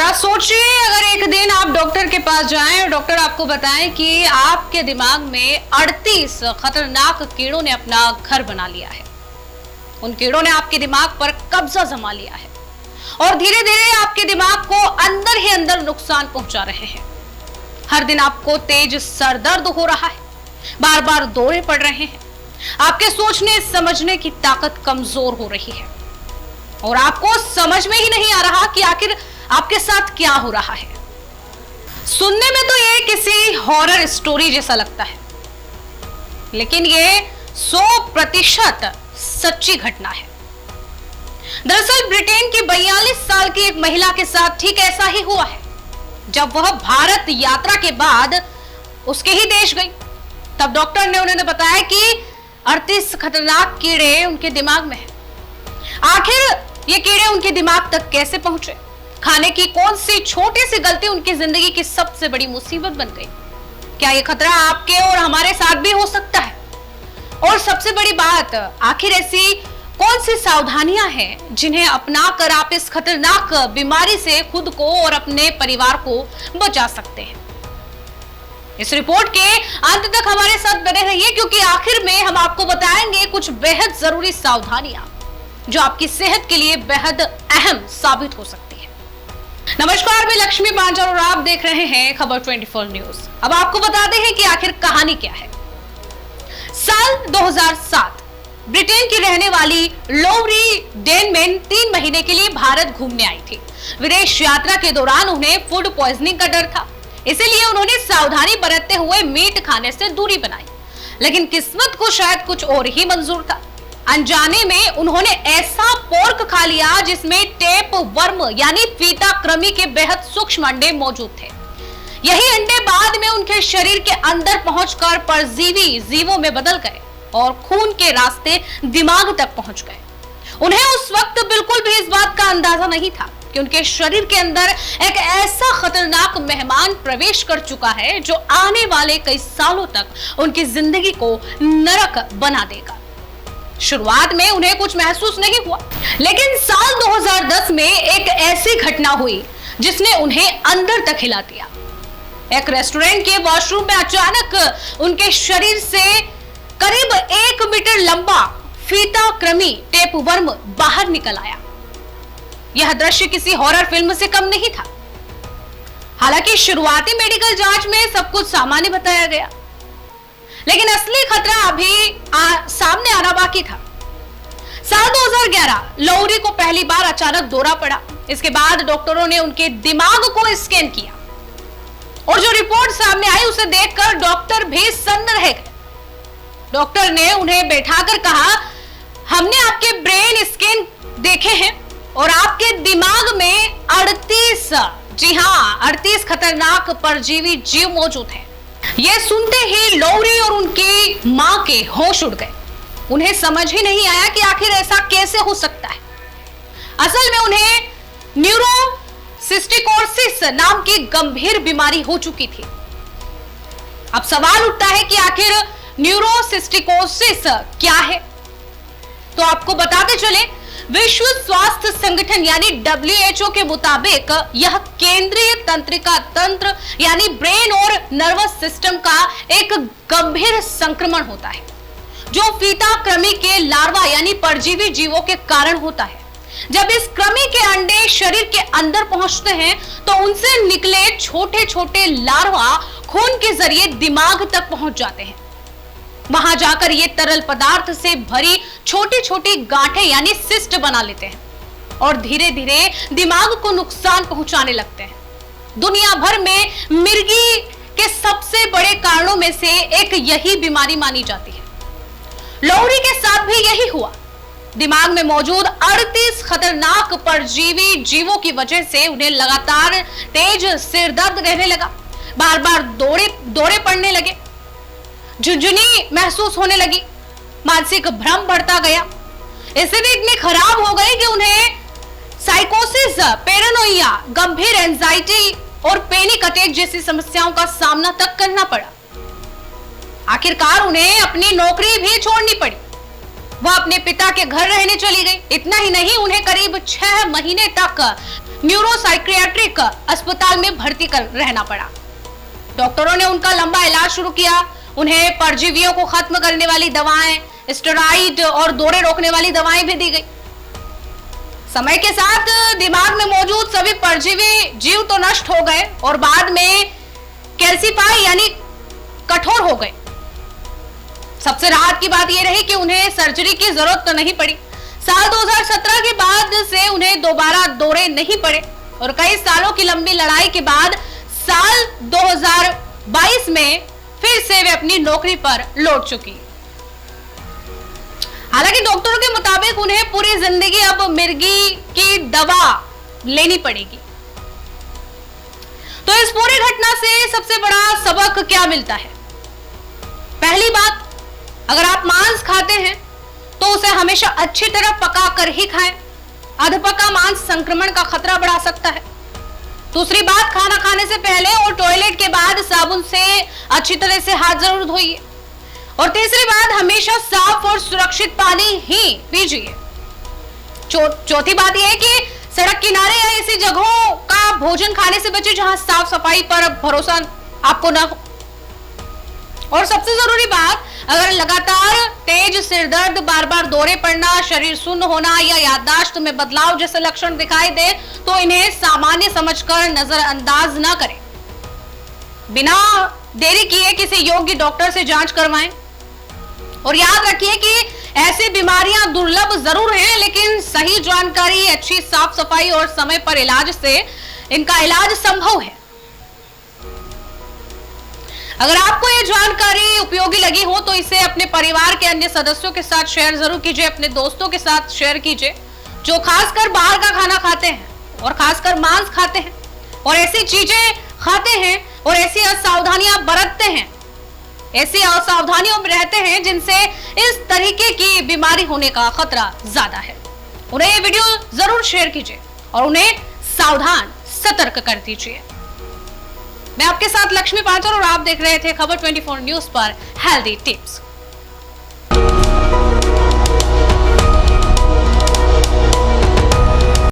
जरा सोचिए, अगर एक दिन आप डॉक्टर के पास जाएं और डॉक्टर आपको बताएं कि आपके दिमाग में 38 खतरनाक कीड़ों ने अपना घर बना लिया है। उन कीड़ों ने आपके दिमाग पर कब्जा जमा लिया है और धीरे धीरे आपके दिमाग को अंदर ही अंदर नुकसान पहुंचा रहे हैं। हर दिन आपको तेज सर दर्द हो रहा है, बार बार दौरे पड़ रहे हैं, आपके सोचने समझने की ताकत कमजोर हो रही है और आपको समझ में ही नहीं आ रहा कि आखिर आपके साथ क्या हो रहा है। सुनने में तो ये किसी हॉरर स्टोरी जैसा लगता है, लेकिन ये 100% सच्ची घटना है। दरअसल ब्रिटेन की 42 साल की एक महिला के साथ ठीक ऐसा ही हुआ है। जब वह भारत यात्रा के बाद उसके ही देश गई, तब डॉक्टर ने उन्हें बताया कि 38 खतरनाक कीड़े उनके दिमाग में हैं। आखिर ये कीड़े उनके दिमाग तक कैसे पहुंचे? खाने की कौन सी छोटी सी गलती उनकी जिंदगी की सबसे बड़ी मुसीबत बन गई? क्या ये खतरा आपके और हमारे साथ भी हो सकता है? और सबसे बड़ी बात, आखिर ऐसी कौन सी सावधानियां हैं जिन्हें अपनाकर आप इस खतरनाक बीमारी से खुद को और अपने परिवार को बचा सकते हैं? इस रिपोर्ट के अंत तक हमारे साथ बने रहिए, क्योंकि आखिर में हम आपको बताएंगे कुछ बेहद जरूरी सावधानियां जो आपकी सेहत के लिए बेहद अहम साबित हो सकती है। नमस्कार, मैं लक्ष्मी पांचाल और आप देख रहे हैं खबर 24 न्यूज। अब आपको बताते हैं कि आखिर कहानी क्या है। साल 2007 ब्रिटेन की रहने वाली लौरी डेनमैन 3 महीने के लिए भारत घूमने आई थी। विदेश यात्रा के दौरान उन्हें फूड पॉइजनिंग का डर था, इसीलिए उन्होंने सावधानी बरतते हुए मीट खाने से दूरी बनाई। लेकिन किस्मत को शायद कुछ और ही मंजूर था। अनजाने में उन्होंने ऐसा पोर्क खा लिया जिसमें टेप वर्म यानी फीता कृमि के बेहद सूक्ष्म अंडे मौजूद थे। यही अंडे बाद में उनके शरीर के अंदर पहुंचकर परजीवी जीवों में बदल गए और खून के रास्ते दिमाग तक पहुंच गए। उन्हें उस वक्त बिल्कुल भी इस बात का अंदाजा नहीं था कि उनके शरीर के अंदर एक ऐसा खतरनाक मेहमान प्रवेश कर चुका है जो आने वाले कई सालों तक उनकी जिंदगी को नरक बना देगा। शुरुआत में उन्हें कुछ महसूस नहीं हुआ, लेकिन साल 2010 में एक ऐसी घटना हुई जिसने उन्हें अंदर तक हिला दिया। एक रेस्टोरेंट के वॉशरूम में अचानक उनके शरीर से करीब 1 मीटर लंबा फीता कृमि टेपवर्म बाहर निकल आया। यह दृश्य किसी हॉरर फिल्म से कम नहीं था। हालांकि शुरुआती मेडिकल जांच में सब कुछ सामान्य बताया गया, लेकिन असली खतरा अभी सामने आना बाकी था। साल 2011 लौरी को पहली बार अचानक दौरा पड़ा। इसके बाद डॉक्टरों ने उनके दिमाग को स्कैन किया और जो रिपोर्ट सामने आई उसे देखकर डॉक्टर भी सन्न रह गए। डॉक्टर ने उन्हें बैठाकर कहा, हमने आपके ब्रेन स्कैन देखे हैं और आपके दिमाग में 38, जी हाँ 38 खतरनाक परजीवी जीव मौजूद हैं। यह सुनते ही लौरी और उनकी मां के होश उड़ गए। उन्हें समझ ही नहीं आया कि आखिर ऐसा कैसे हो सकता है। असल में उन्हें न्यूरोसिस्टिकोसिस नाम की गंभीर बीमारी हो चुकी थी। अब सवाल उठता है कि आखिर न्यूरोसिस्टिकोसिस क्या है? तो आपको बताते चले, विश्व स्वास्थ्य संगठन यानी WHO के मुताबिक यह केंद्रीय तंत्रिका तंत्र यानी ब्रेन और नर्वस सिस्टम का एक गंभीर संक्रमण होता है, जो फीता कृमि के लार्वा यानी परजीवी जीवों के कारण होता है। जब इस कृमि के अंडे शरीर के अंदर पहुंचते हैं तो उनसे निकले छोटे छोटे लार्वा खून के जरिए दिमाग तक पहुंच जाते हैं। वहां जाकर ये तरल पदार्थ से भरी छोटी छोटी गांठें यानी सिस्ट बना लेते हैं और धीरे धीरे दिमाग को नुकसान पहुंचाने लगते हैं। दुनिया भर में मिर्गी के सबसे बड़े कारणों में से एक यही बीमारी मानी जाती है। लौरी के साथ भी यही हुआ। दिमाग में मौजूद 38 खतरनाक परजीवी जीवों की वजह से उन्हें लगातार तेज सिर दर्द रहने लगा, बार बार दौरे पड़ने लगे, झुंझुनी महसूस होने लगी, मानसिक भ्रम बढ़ता गया। स्थिति इतनी खराब हो गई कि उन्हें साइकोसिस, पैरानोइया, गंभीर एंजाइटी और पैनिक अटैक जैसी समस्याओं का सामना तक करना पड़ा। आखिरकार उन्हें अपनी नौकरी भी छोड़नी पड़ी। वह अपने पिता के घर रहने चली गई। इतना ही नहीं, उन्हें करीब 6 महीने तक न्यूरोसाइकियाट्रिक अस्पताल में भर्ती कर रहना पड़ा। डॉक्टरों ने उनका लंबा इलाज शुरू किया। उन्हें परजीवियों को खत्म करने वाली दवाएं, स्टेरॉइड और दौरे रोकने वाली दवाएं भी दी गई। समय के साथ दिमाग में मौजूद सभी परजीवी जीव तो नष्ट हो गए और बाद में कैल्सीफाई यानी कठोर हो गए। सबसे राहत की बात यह रही कि उन्हें सर्जरी की जरूरत तो नहीं पड़ी। साल 2017 के बाद से उन्हें दोबारा दौरे नहीं पड़े और कई सालों की लंबी लड़ाई के बाद साल 2022 में फिर से वे अपनी नौकरी पर लौट चुकी। हालांकि डॉक्टरों के मुताबिक उन्हें पूरी जिंदगी अब मिर्गी की दवा लेनी पड़ेगी। तो इस पूरी घटना से सबसे बड़ा सबक क्या मिलता है? पहली बात, अगर आप मांस खाते हैं तो उसे हमेशा अच्छी तरह पका कर ही खाएं। अधपका मांस संक्रमण का खतरा बढ़ा सकता है। दूसरी बात, खाना खाने से पहले और टॉयलेट के बाद साबुन से अच्छी तरह से हाथ जरूर धोइए। और तीसरी बात, हमेशा साफ और सुरक्षित पानी ही पीजिए। चौथी बात यह है कि सड़क किनारे या ऐसी जगहों का भोजन खाने से बचे जहां साफ सफाई पर भरोसा आपको ना हो। और सबसे जरूरी बात, अगर लगातार तेज सिरदर्द, बार बार दौरे पड़ना, शरीर सुन्न होना या याददाश्त में बदलाव जैसे लक्षण दिखाई दे तो इन्हें सामान्य समझकर नजरअंदाज ना करें। बिना देरी किए किसी योग्य डॉक्टर से जांच करवाएं। और याद रखिए कि ऐसी बीमारियां दुर्लभ जरूर हैं, लेकिन सही जानकारी, अच्छी साफ सफाई और समय पर इलाज से इनका इलाज संभव है। अगर आपको ये जानकारी उपयोगी लगी हो तो इसे अपने परिवार के अन्य सदस्यों के साथ शेयर जरूर कीजिए, अपने दोस्तों के साथ शेयर कीजिए जो खासकर बाहर का खाना खाते हैं और खासकर मांस खाते हैं और ऐसी चीजें खाते हैं और ऐसी असावधानियां बरतते हैं, ऐसी असावधानियों में रहते हैं जिनसे इस तरीके की बीमारी होने का खतरा ज्यादा है। उन्हें ये वीडियो जरूर शेयर कीजिए और उन्हें सावधान, सतर्क कर दीजिए। मैं आपके साथ लक्ष्मी पाठक और आप देख रहे थे खबर 24 न्यूज पर हेल्दी टिप्स।